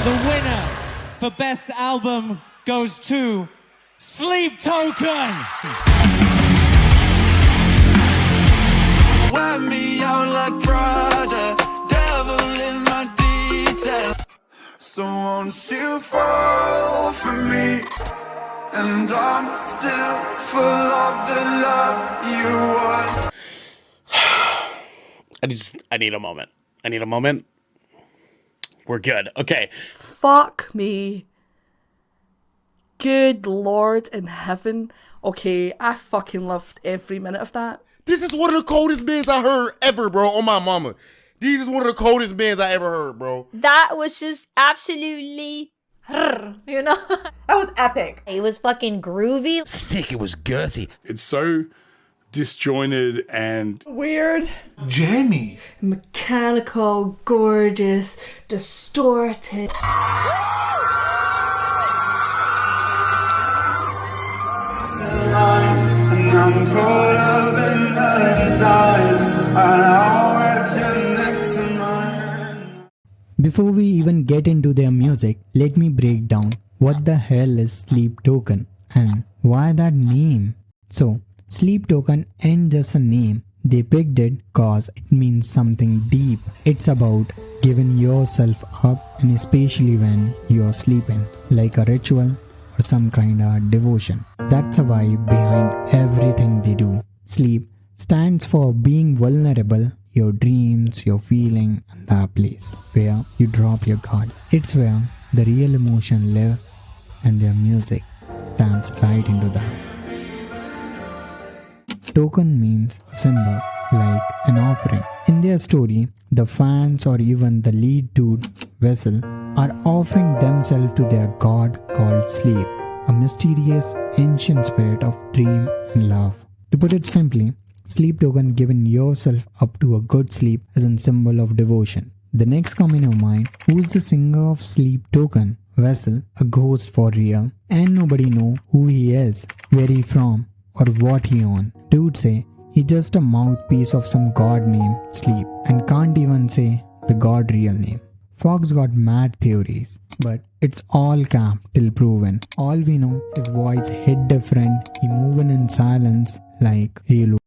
The winner for Best Album goes to Sleep Token. Wear me out like Prada, devil in my detail. So won't you fall for me? And I'm still full of the love you want. I need a moment. We're good. Okay. Fuck me. Good Lord in heaven. Okay, I fucking loved every minute of that. This is one of the coldest bands I heard ever, bro, on my mama. This is one of the coldest bands I ever heard, bro. That was just absolutely, you know? That was epic. It was fucking groovy. It's thick, it was girthy. It's so disjointed and Weird. jammy. Mechanical, gorgeous, distorted. Before we even get into their music, let me break down what the hell is Sleep Token and why that name. So, Sleep Token ain't just a name. They picked it cause it means something deep. It's about giving yourself up, and especially when you're sleeping, like a ritual or some kind of devotion. That's a vibe behind everything they do. Sleep stands for being vulnerable, your dreams, your feeling, and that place where you drop your guard. It's where the real emotion live, and their music taps right into that. Token means a symbol, like an offering. In their story, the fans or even the lead dude, Vessel, are offering themselves to their god called Sleep, a mysterious, ancient spirit of dream and love. To put it simply, Sleep Token, giving yourself up to a good sleep, is a symbol of devotion. The next comment of mine, who's the singer of Sleep Token? Vessel, a ghost for real, and nobody know who he is, where he from, or what he on. Dude say he just a mouthpiece of some god named Sleep, and can't even say the god real name. Fox got mad theories, but it's all cap till proven. All we know his voice hit different, he moving in silence like real.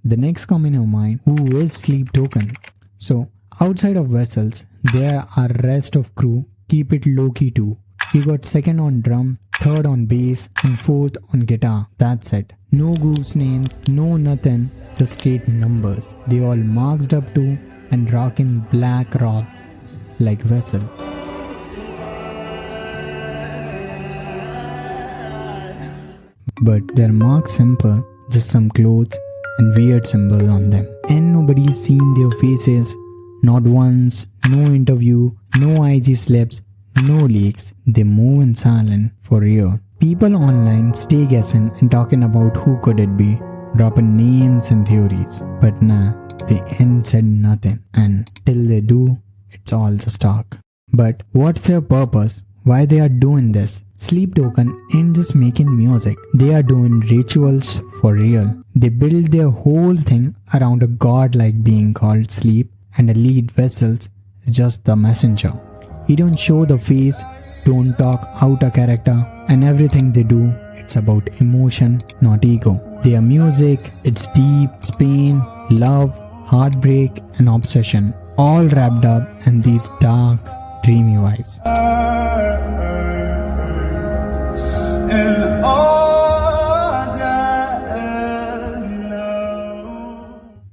The next comment of mine, who is Sleep Token? So, outside of Vessels, there are rest of crew, keep it low-key too. You got second on drum, third on bass, and fourth on guitar. That's it. No goose names, no nothing, just straight numbers. They all marked up to and rocking black rocks like Vessel. But their marks simple, just some clothes and weird symbols on them. And nobody's seen their faces, not once, no interview, no IG slips, no leaks. They move in silent for real. People online stay guessing and talking about who could it be, dropping names and theories. But nah, they ain't said nothing, and till they do, it's all just talk. But what's their purpose? Why they are doing this? Sleep Token ain't just making music, they are doing rituals for real. They build their whole thing around a godlike being called Sleep, and the lead Vessels is just the messenger. He don't show the face, don't talk out a character, and everything they do, it's about emotion, not ego. Their music, it's deep, it's pain, love, heartbreak, and obsession, all wrapped up in these dark, dreamy vibes.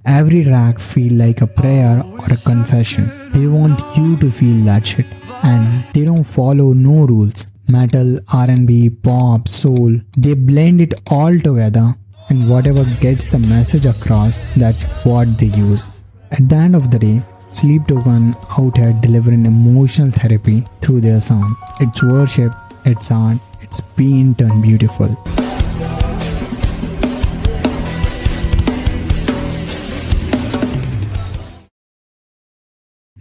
Every track feel like a prayer or a confession. They want you to feel that shit, and they don't follow no rules. Metal, R&B, pop, soul, they blend it all together, and whatever gets the message across, that's what they use. At the end of the day, Sleep Token out here delivering emotional therapy through their sound. It's worship, it's art, it's pain turned beautiful.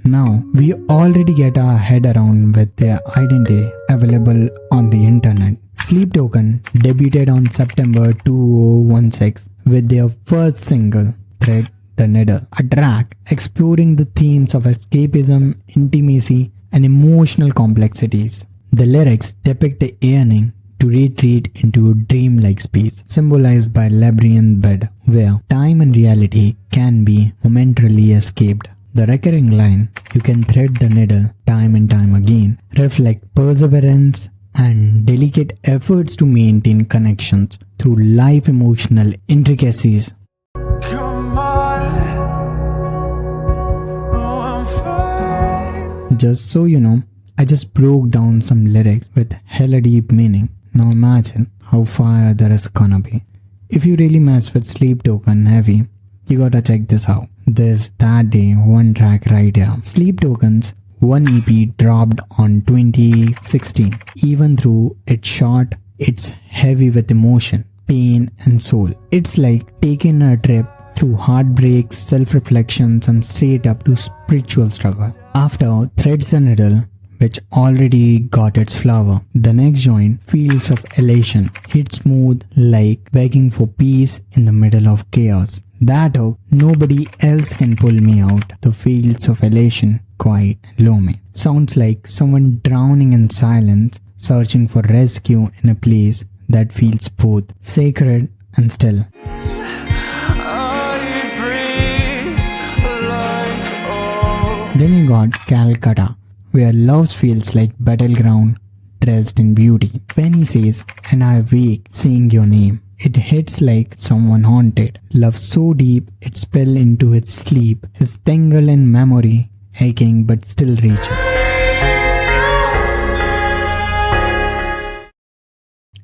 Now, we already get our head around with their identity available on the internet. Sleep Token debuted on September 2016 with their first single, Thread The Needle, a track exploring the themes of escapism, intimacy, and emotional complexities. The lyrics depict a yearning to retreat into a dreamlike space, symbolized by a labyrinth bed, where time and reality can be momentarily escaped. The recurring line, "You can thread the needle time and time again," reflect perseverance and delicate efforts to maintain connections through life emotional intricacies. Come on, oh, I'm fine. Just so you know, I just broke down some lyrics with hella deep meaning. Now imagine how fire there is gonna be. If you really mess with Sleep Token heavy, you gotta check this out. There's That Day, one track right here. Sleep Token's one EP dropped on 2016. Even though it's short, it's heavy with emotion, pain and soul. It's like taking a trip through heartbreaks, self-reflections and straight up to spiritual struggle. After Threads the Needle, which already got its flower, the next joint, Fields of Elation, hits smooth like begging for peace in the middle of chaos. That hook, Nobody Else Can Pull Me Out, the Fields of Elation, quiet and loamy. Sounds like someone drowning in silence, searching for rescue in a place that feels both sacred and still. Then you got Calcutta, where love feels like battleground dressed in beauty. When he says, "And I wake saying your name," it hits like someone haunted. Love so deep it spill into his sleep, his tangle in memory, aching but still reaching.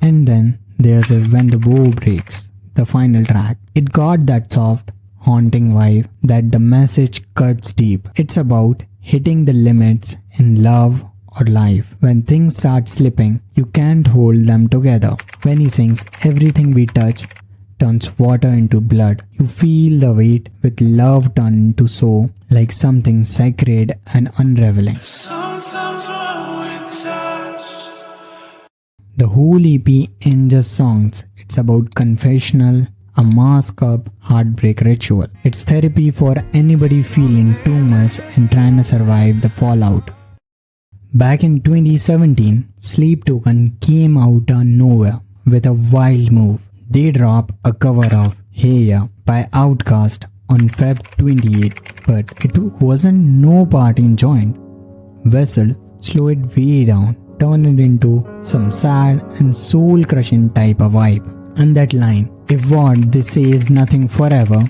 And then there's a When the Bow Breaks, the final track. It got that soft, haunting vibe that the message cuts deep. It's about hitting the limits in love or life. When things start slipping, you can't hold them together. When he sings, "Everything we touch turns water into blood," you feel the weight with love turned into soul, like something sacred and unraveling. Sometimes when we touch, The whole EP ain't just songs. It's about confessional, a mask up heartbreak ritual. It's therapy for anybody feeling too much and trying to survive the fallout. Back in 2017, Sleep Token came out of nowhere with a wild move. They dropped a cover of "Hey Ya" by Outkast on Feb 28, but it wasn't no party joint. Vessel slow it way down, turn it into some sad and soul-crushing type of vibe. And that line, "If what they say is nothing forever,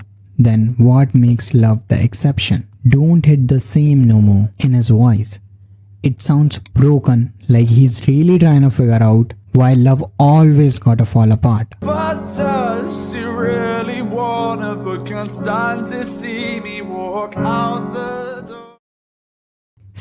then what makes love the exception?" Don't hit the same no more in his voice. It sounds broken, like he's really trying to figure out why love always gotta fall apart. but does she really wanna? But can't stand to see me walk out the door.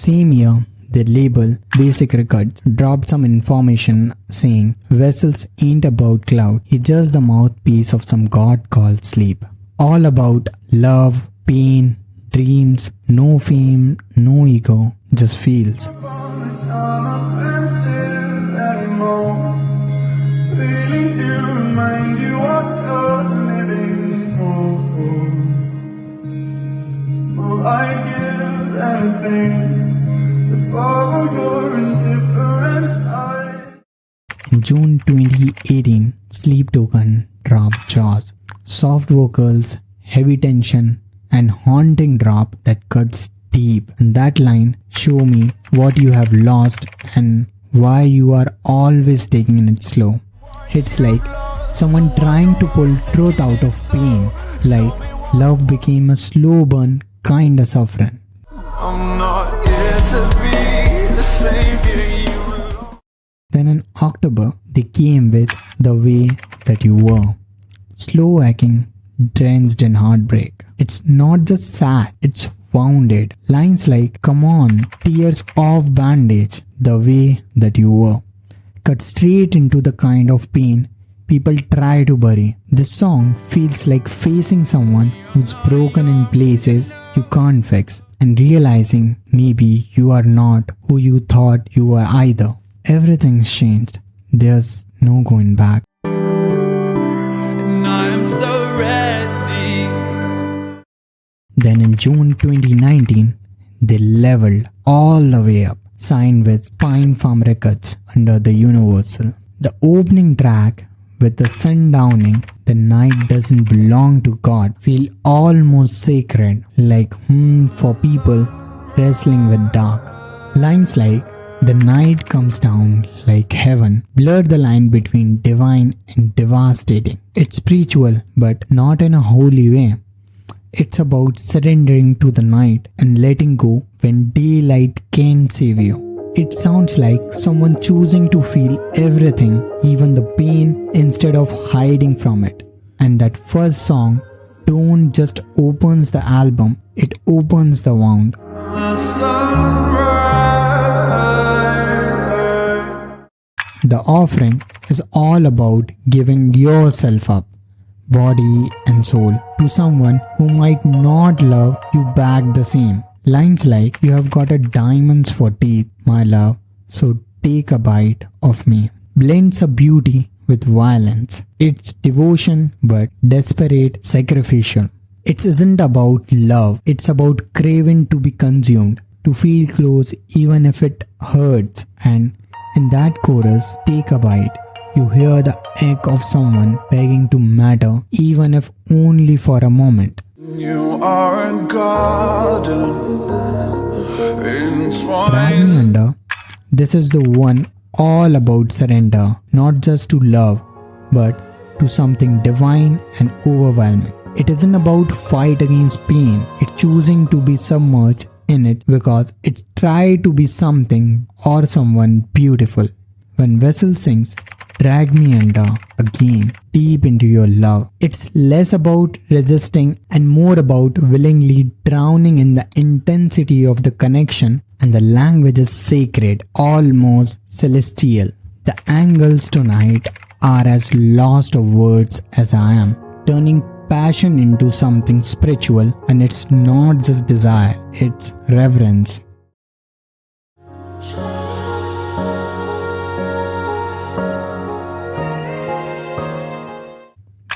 Same year, the label Basic Records dropped some information saying Vessels ain't about cloud, he's just the mouthpiece of some god called sleep. All about love, pain, dreams, no fame, no ego, just feels. In June 2018, Sleep Token dropped Jaws. Soft vocals, heavy tension, and haunting drop that cuts deep. And that line, "Show me what you have lost and why you are always taking it slow," hits like someone trying to pull truth out of pain, like love became a slow burn kind of suffering. I'm not here to be the savior you. Then in October, they came with The Way That You Were. Slow acting, drenched in heartbreak. It's not just sad, it's wounded. Lines like, "Come on, tears off bandage, the way that you were," cut straight into the kind of pain people try to bury. This song feels like facing someone who's broken in places you can't fix and realizing maybe you are not who you thought you were either. Everything's changed. There's no going back. Then in June 2019, they leveled all the way up, signed with Pine Farm Records under the Universal. The opening track with the Sundowning, "The night doesn't belong to God," feel almost sacred, like for people wrestling with dark. Lines like "The night comes down like heaven" blur the line between divine and devastating. It's spiritual, but not in a holy way. It's about surrendering to the night and letting go when daylight can't save you. It sounds like someone choosing to feel everything, even the pain, instead of hiding from it. And that first song don't just opens the album, it opens the wound. The offering is all about giving yourself up, body and soul, to someone who might not love you back the same. Lines like, "You have got a diamonds for teeth, my love, so take a bite of me," blends a beauty with violence. It's devotion but desperate sacrificial. It isn't about love, it's about craving to be consumed, to feel close even if it hurts. And in that chorus, "Take a bite," you hear the ache of someone begging to matter, even if only for a moment. You are a garden Drag Me Under, this is the one all about surrender, not just to love, but to something divine and overwhelming. It isn't about fight against pain, it's choosing to be submerged in it because it's try to be something or someone beautiful. When Vessel sings "Drag Me Under" again, deep into your love, it's less about resisting and more about willingly drowning in the intensity of the connection, and the language is sacred, almost celestial. The angles tonight are as lost of words as I am, turning passion into something spiritual, and it's not just desire, it's reverence.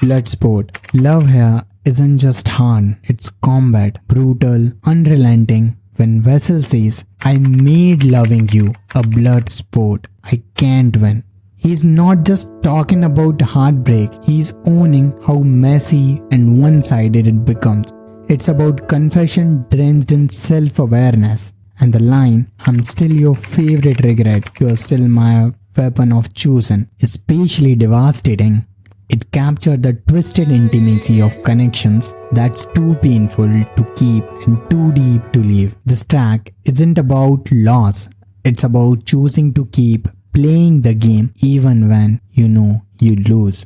Bloodsport. Love here isn't just hard, it's combat, brutal, unrelenting. When Vessel says, "I made loving you a blood sport, I can't win," he's not just talking about heartbreak, he's owning how messy and one-sided it becomes. It's about confession drenched in self-awareness. And the line, "I'm still your favorite regret, you're still my weapon of chosen," is especially devastating. It captured the twisted intimacy of connections that's too painful to keep and too deep to leave. This track isn't about loss, it's about choosing to keep playing the game even when you know you lose.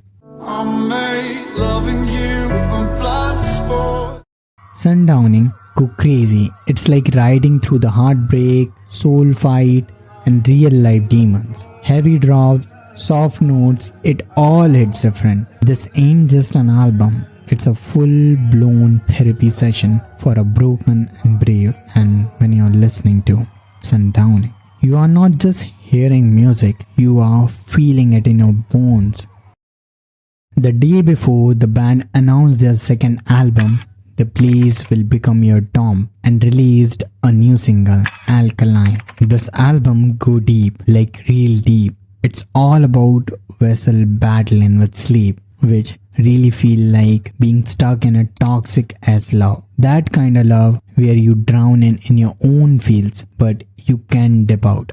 I made loving you a blood sport. Sundowning go crazy. It's like riding through the heartbreak, soul fight, and real life demons. Heavy drops, soft notes, it all hits different. This ain't just an album, it's a full-blown therapy session for a broken and brave. And when you're listening to Sundowning, you are not just hearing music, you are feeling it in your bones. The day before the band announced their second album, The Place Will Become Your Tomb, and released a new single, Alkaline. This album go deep, like real deep. It's all about Vessel battling with sleep, which really feel like being stuck in a toxic ass love. That kind of love where you drown in your own feels, but you can dip out.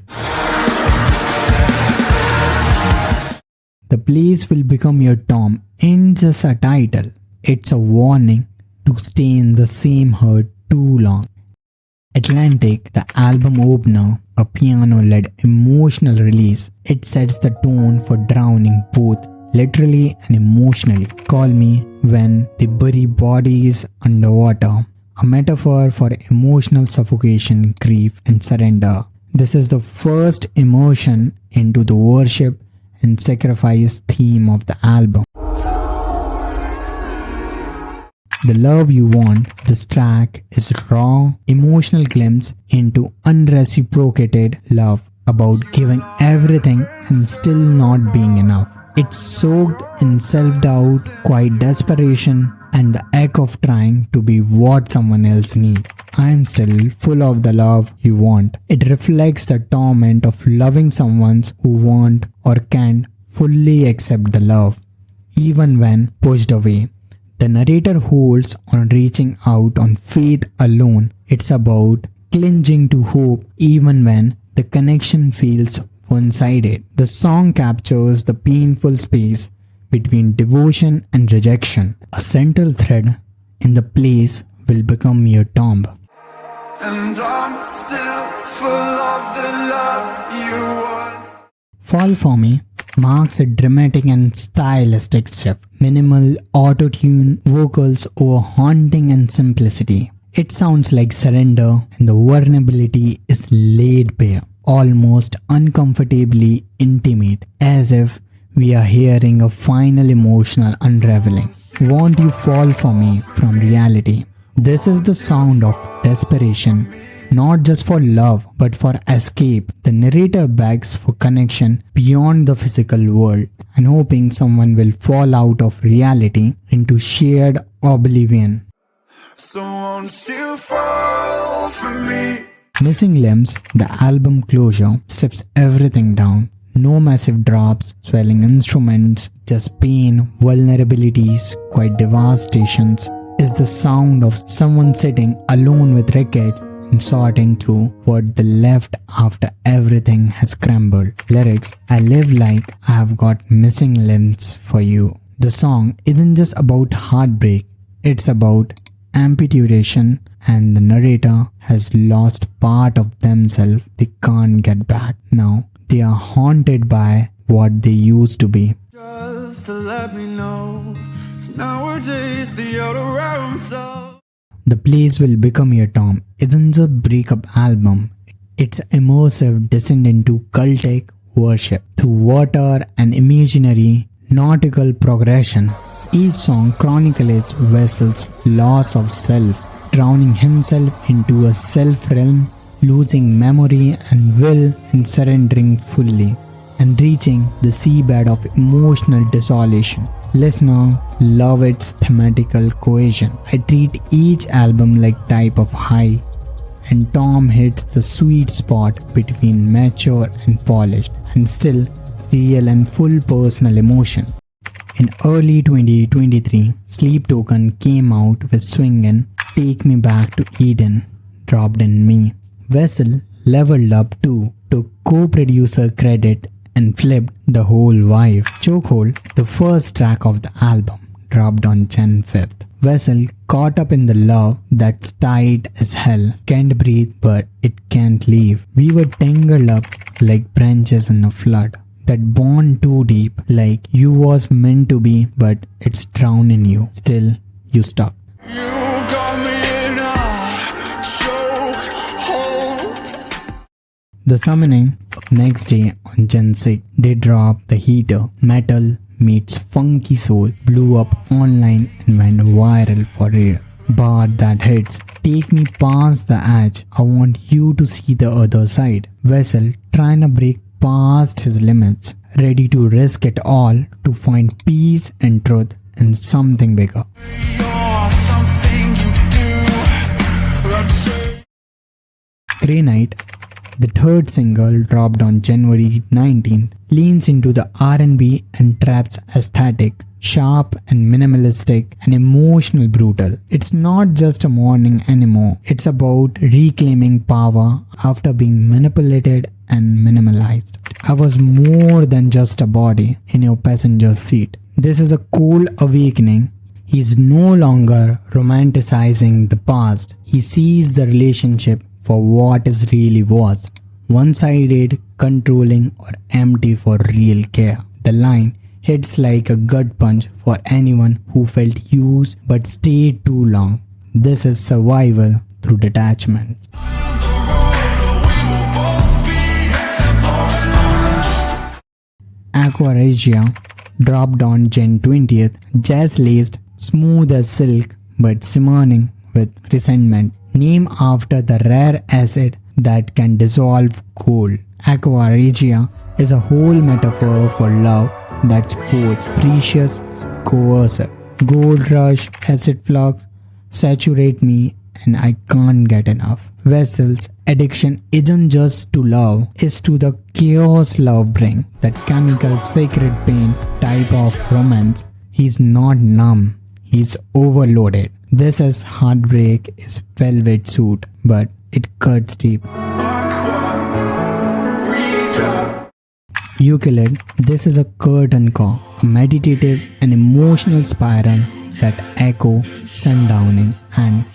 The Place Will Become Your Tomb ain't just a title, it's a warning to stay in the same hurt too long. Atlantic, the album opener, a piano-led emotional release, it sets the tone for drowning both literally and emotionally. Call Me When They Bury Bodies Underwater, a metaphor for emotional suffocation, grief, and surrender. This is the first immersion into the worship and sacrifice theme of the album. The Love You Want, this track is raw, emotional glimpse into unreciprocated love, about giving everything and still not being enough. It's soaked in self-doubt, quiet desperation, and the ache of trying to be what someone else needs. I am still full of the love you want. It reflects the torment of loving someone who won't or can't fully accept the love, even when pushed away. The narrator holds on reaching out on faith alone. It's about clinging to hope even when the connection feels one-sided. The song captures the painful space between devotion and rejection. A central thread in the place will become your tomb. And I'm still full of the love you want. Fall For Me marks a dramatic and stylistic shift. Minimal auto-tune vocals over haunting and simplicity. It sounds like surrender and the vulnerability is laid bare, almost uncomfortably intimate, as if we are hearing a final emotional unraveling. Won't you fall for me from reality? This is the sound of desperation, not just for love but for escape. The narrator begs for connection beyond the physical world and hoping someone will fall out of reality into shared oblivion. So won't you fall for me? Missing Limbs, the album closure, strips everything down. No massive drops, swelling instruments, just pain, vulnerabilities, quite devastations. Is the sound of someone sitting alone with wreckage and sorting through what they left after everything has crumbled. Lyrics: I live like I have got missing limbs for you. The song isn't just about heartbreak, it's about amputation, and the narrator has lost part of themselves they can't get back. Now they are haunted by what they used to be. Just to let me know, nowadays the other rounds up. The Place Will Become Your Tomb isn't a breakup album. It's immersive descent into cultic worship through water and imaginary nautical progression. Each song chronicles Vessel's loss of self, drowning himself into a self-realm, losing memory and will and surrendering fully, and reaching the seabed of emotional desolation. Listener, love its thematical cohesion. I treat each album like type of high, and Tom hits the sweet spot between mature and polished, and still real and full personal emotion. In early 2023, Sleep Token came out with Swingin', Take Me Back to Eden, Dropped in Me. Vessel leveled up too, took co-producer credit and flipped the whole vibe. Chokehold, the first track of the album, dropped on Jan 5th. Vessel caught up in the love that's tight as hell, can't breathe but it can't leave. We were tangled up like branches in a flood. That bond too deep, like you was meant to be, but it's drowning you. Still, you stuck. You got me in a chokehold. The Summoning, next day on Gen 6, they dropped The Heater. Metal meets funky soul, blew up online and went viral for real. But that hits, take me past the edge. I want you to see the other side. Vessel trying to break past his limits, ready to risk it all to find peace and truth in something bigger. You're something you do. Grey Night, the third single dropped on January 19th, leans into the R&B and trap's aesthetic, sharp and minimalistic and emotional brutal. It's not just a morning anymore, it's about reclaiming power after being manipulated and minimalized. I was more than just a body in your passenger seat. This is a cool awakening. He's no longer romanticizing the past. He sees the relationship for what it really was. One-sided, controlling or empty for real care. The line hits like a gut punch for anyone who felt used but stayed too long. This is survival through detachment. Arcadia dropped on Jan 20th, jazz-laced, smooth as silk but simmering with resentment, named after the rare acid that can dissolve coal. Arcadia is a whole metaphor for love that's both precious and coercive. Gold rush, acid flux, saturate me and I can't get enough. Vessel's addiction isn't just to love, it's to the chaos love bring. That chemical sacred pain type of romance. He's not numb, he's overloaded. This is heartbreak is velvet suit, but it cuts deep. Euclid, this is a curtain call, a meditative and emotional spiral that echo Sundowning and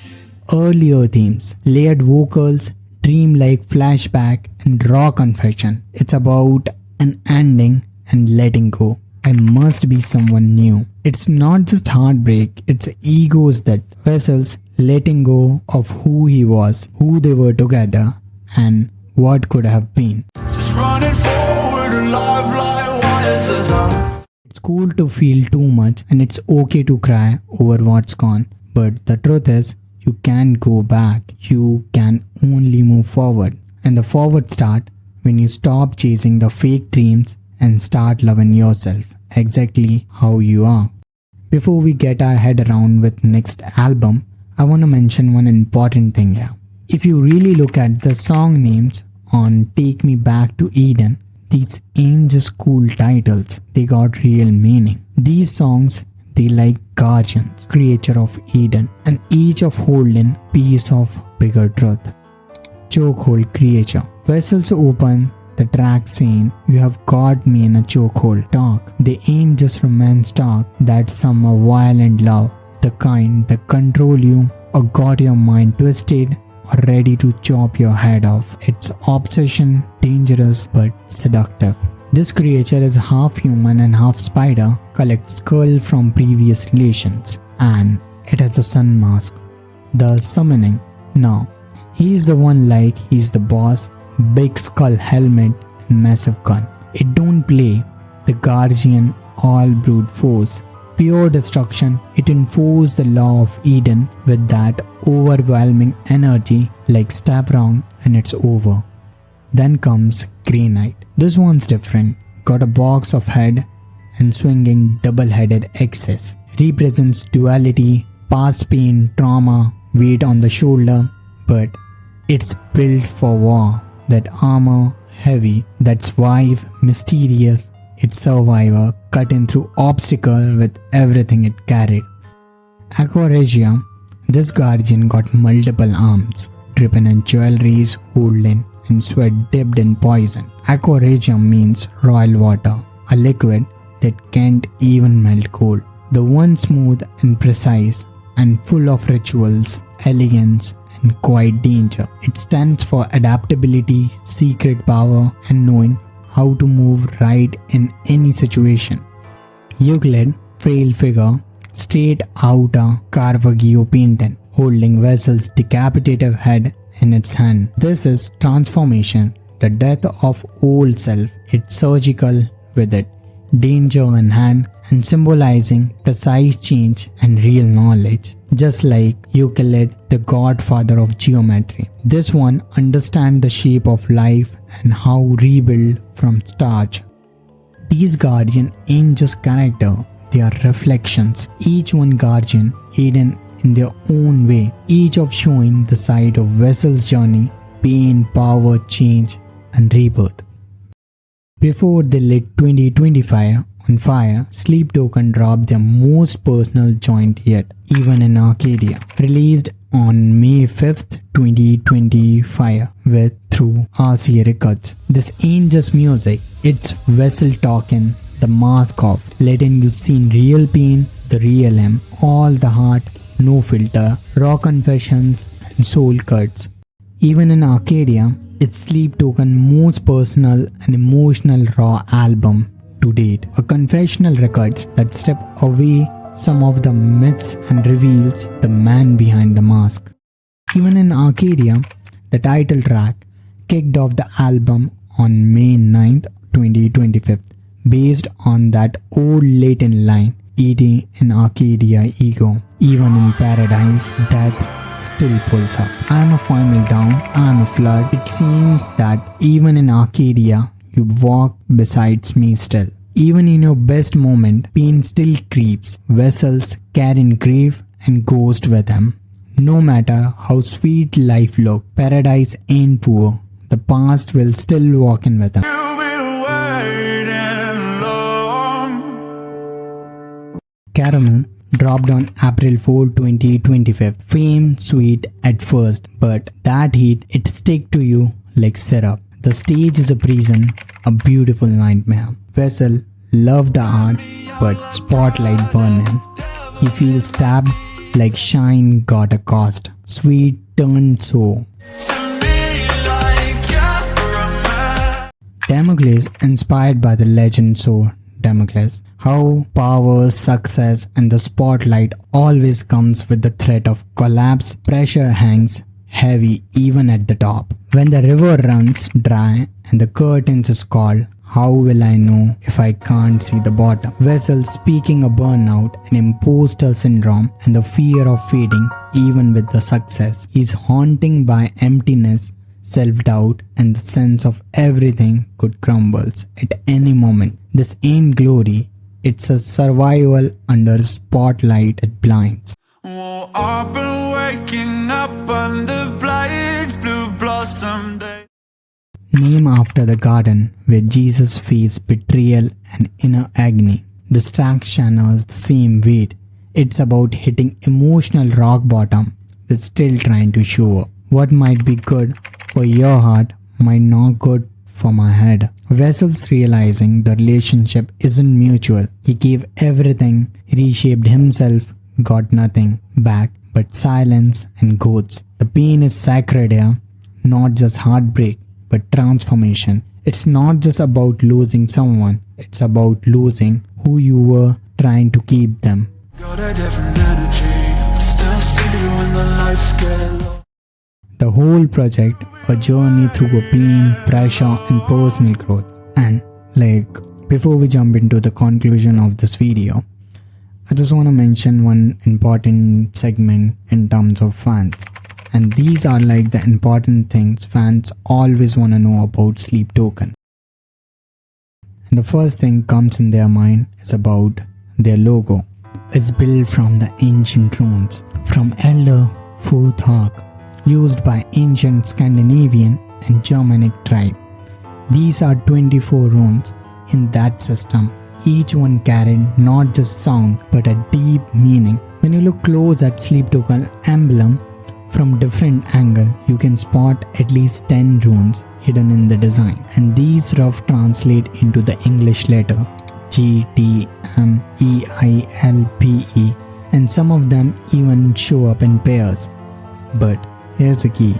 earlier themes, layered vocals, dreamlike flashback and raw confession. It's about an ending and letting go. I must be someone new. It's not just heartbreak, it's egos that vessels letting go of who he was, who they were together and what could have been. Just running forward alive like wires as It's cool to feel too much and it's okay to cry over what's gone. But the truth is, you can't go back. You can only move forward. And the forward start when you stop chasing the fake dreams and start loving yourself exactly how you are. Before we get our head around with next album, I want to mention one important thing here. If you really look at the song names on Take Me Back to Eden, these ain't just cool titles, they got real meaning. These songs, they like guardians, creature of Eden, and each of holding piece of bigger truth. Chokehold creature. Vessels open the track saying, you have got me in a chokehold. Talk. They ain't just romance talk, that's some violent love, the kind that control you or got your mind twisted or ready to chop your head off. It's obsession, dangerous but seductive. This creature is half human and half spider, collects skull from previous relations, and it has a sun mask. The summoning. Now, he's the one like he's the boss, big skull helmet and massive gun. It don't play the guardian all brute force. Pure destruction, it enforces the law of Eden with that overwhelming energy like step wrong and it's over. Then comes Grey Knight. This one's different. Got a box of head and swinging double-headed axes. Represents duality, past pain, trauma, weight on the shoulder, but it's built for war. That armor, heavy, that's vibe, mysterious. Its survivor cutting through obstacle with everything it carried. Arcadia, this guardian got multiple arms, dripping in jewelries, holding and sweat dipped in poison. Arcadia means royal water, a liquid that can't even melt cold. The one smooth and precise and full of rituals, elegance and quiet danger. It stands for adaptability, secret power and knowing how to move right in any situation. Euclid, frail figure, straight outta Caravaggio painting, holding Vessel's decapitated head in its hand. This is transformation, the death of old self. It's surgical with it, danger in hand and symbolizing precise change and real knowledge. Just like Euclid, the godfather of geometry. This one understands the shape of life and how rebuild from starch. These guardians ain't just character, they are reflections. Each one guardian hidden in their own way, each of showing the side of Vessel's journey, pain, power, change and rebirth. Before they lit 2025 on fire, Sleep Token dropped their most personal joint yet, even in Arcadia. Released on May 5th, 2025 through RCA Records. This ain't just music, it's Vessel talking, the mask off, letting you see real pain, the real him, all the heart, no filter, raw confessions and soul cuts. Even in Arcadia, it's Sleep Token most personal and emotional raw album to date. A confessional records that strip away some of the myths and reveals the man behind the mask. Even in Arcadia, the title track kicked off the album on May 9th, 2025, based on that old Latin line, eating in Arcadia ego. Even in paradise, death still pulls up. I'm a final down, I'm a flood. It seems that even in Arcadia, you walk besides me still. Even in your best moment, pain still creeps. Vessels carrying grief and ghost with them. No matter how sweet life look, paradise ain't poor. The past will still walk in with them. You've been waiting long. Caramel dropped on April 4, 2025. Fame sweet at first, but that heat, it stick to you like syrup. The stage is a prison, a beautiful nightmare. Vessel love the art, but spotlight burning. He feels stabbed like shine got a cost. Sweet turned sour. Damocles inspired by the legend sword Damocles. How power, success and the spotlight always comes with the threat of collapse. Pressure hangs heavy even at the top. When the river runs dry and the curtains is called, how will I know if I can't see the bottom? Vessel speaking a burnout, an imposter syndrome and the fear of fading even with the success. He's haunting by emptiness, self-doubt and the sense of everything could crumbles at any moment. This ain't glory, it's a survival under spotlight at blinds. Oh, I've been waking up under blades, blue blossom day. Name after the garden where Jesus faced betrayal and inner agony. The track channels the same weight. It's about hitting emotional rock bottom but still trying to show up. What might be good for your heart might not good for my head. Vessel's realizing the relationship isn't mutual. He gave everything, reshaped himself, got nothing back but silence and goats. The pain is sacred here, not just heartbreak but transformation. It's not just about losing someone, it's about losing who you were trying to keep them. Got a different energy, still see you when the lights get low. The whole project, a journey through a pain, pressure and personal growth. And before we jump into the conclusion of this video, I just want to mention one important segment in terms of fans. And these are the important things fans always want to know about Sleep Token. And the first thing comes in their mind is about their logo. It's built from the ancient runes from Elder Fourthawk, used by ancient Scandinavian and Germanic tribe. These are 24 runes in that system. Each one carried not just sound but a deep meaning. When you look close at Sleep Token emblem from different angle, you can spot at least 10 runes hidden in the design. And these rough translate into the English letter G, T, M, E, I, L, P, E, and some of them even show up in pairs. But here's the key.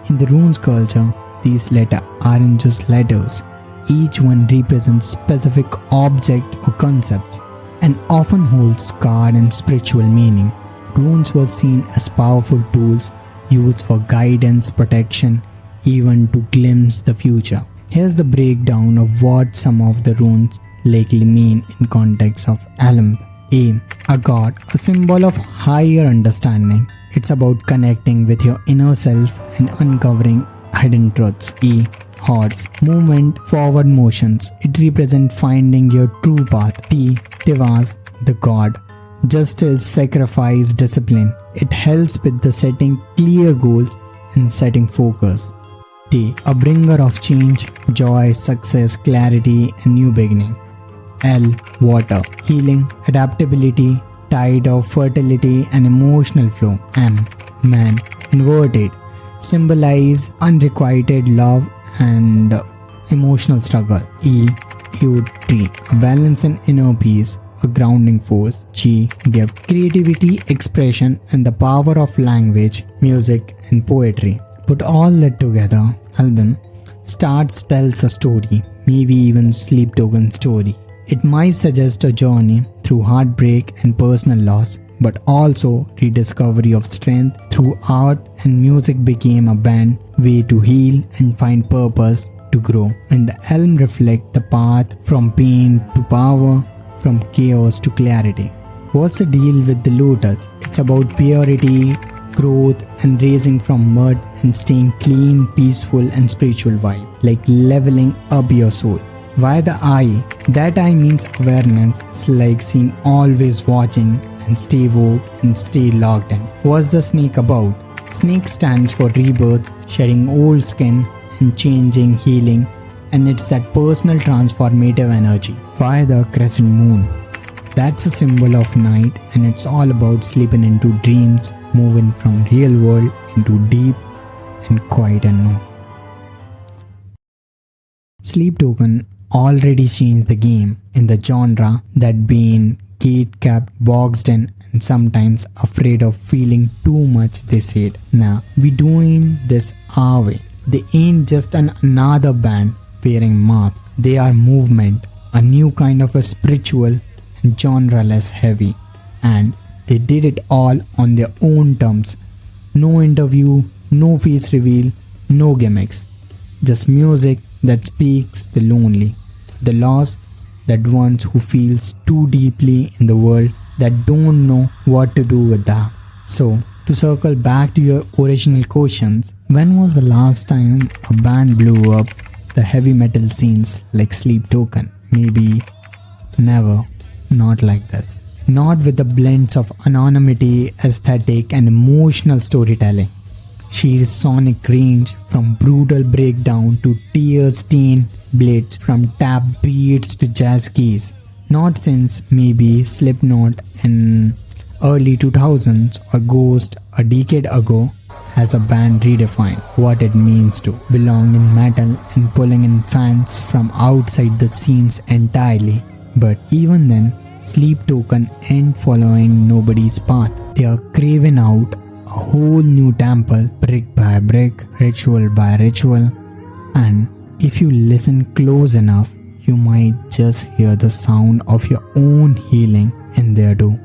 In the runes culture, these letters aren't just letters. Each one represents specific object or concepts and often holds scarred and spiritual meaning. Runes were seen as powerful tools used for guidance, protection, even to glimpse the future. Here's the breakdown of what some of the runes likely mean in context of Alam. A god, a symbol of higher understanding. It's about connecting with your inner self and uncovering hidden truths. E, horse, movement, forward motions. It represents finding your true path. T, Tivas, the god, justice, sacrifice, discipline. It helps with the setting clear goals and setting focus. T, a bringer of change, joy, success, clarity and new beginning. L, water, healing, adaptability, tide of fertility and emotional flow. M, man, inverted, symbolize unrequited love and emotional struggle. E, huge tree, a balance and inner peace, a grounding force. G, give creativity, expression and the power of language, music and poetry. Put all that together, album starts tells a story, maybe even Sleep Token story. It might suggest a journey through heartbreak and personal loss, but also rediscovery of strength through art, and music became a band way to heal and find purpose to grow. And the elm reflect the path from pain to power, from chaos to clarity. What's the deal with the lotus? It's about purity, growth and raising from mud and staying clean, peaceful and spiritual vibe, like leveling up your soul. Why the eye? That eye means awareness. It's like seeing, always watching, and stay woke and stay logged in. What's the snake about? Snake stands for rebirth, shedding old skin and changing, healing, and it's that personal transformative energy. Why the crescent moon? That's a symbol of night, and it's all about slipping into dreams, moving from real world into deep and quiet unknown. Sleep Token already changed the game in the genre that been gate-capped, boxed in, and sometimes afraid of feeling too much, they said. Nah, we doing this our way. They ain't just another band wearing masks. They are movement, a new kind of a spiritual and genre-less heavy. And they did it all on their own terms. No interview, no face reveal, no gimmicks. Just music that speaks the lonely, the lost, that ones who feels too deeply in the world that don't know what to do with that. So, to circle back to your original questions, when was the last time a band blew up the heavy metal scenes like Sleep Token? Maybe never, not like this. Not with the blends of anonymity, aesthetic and emotional storytelling. Sheer sonic range from brutal breakdown to tear-stained blades, from tap beats to jazz keys. Not since maybe Slipknot in early 2000s or Ghost a decade ago has a band redefined what it means to belong in metal and pulling in fans from outside the scenes entirely. But even then, Sleep Token ain't following nobody's path. They are craving out a whole new temple, brick by brick, ritual by ritual, and if you listen close enough, you might just hear the sound of your own healing in there too.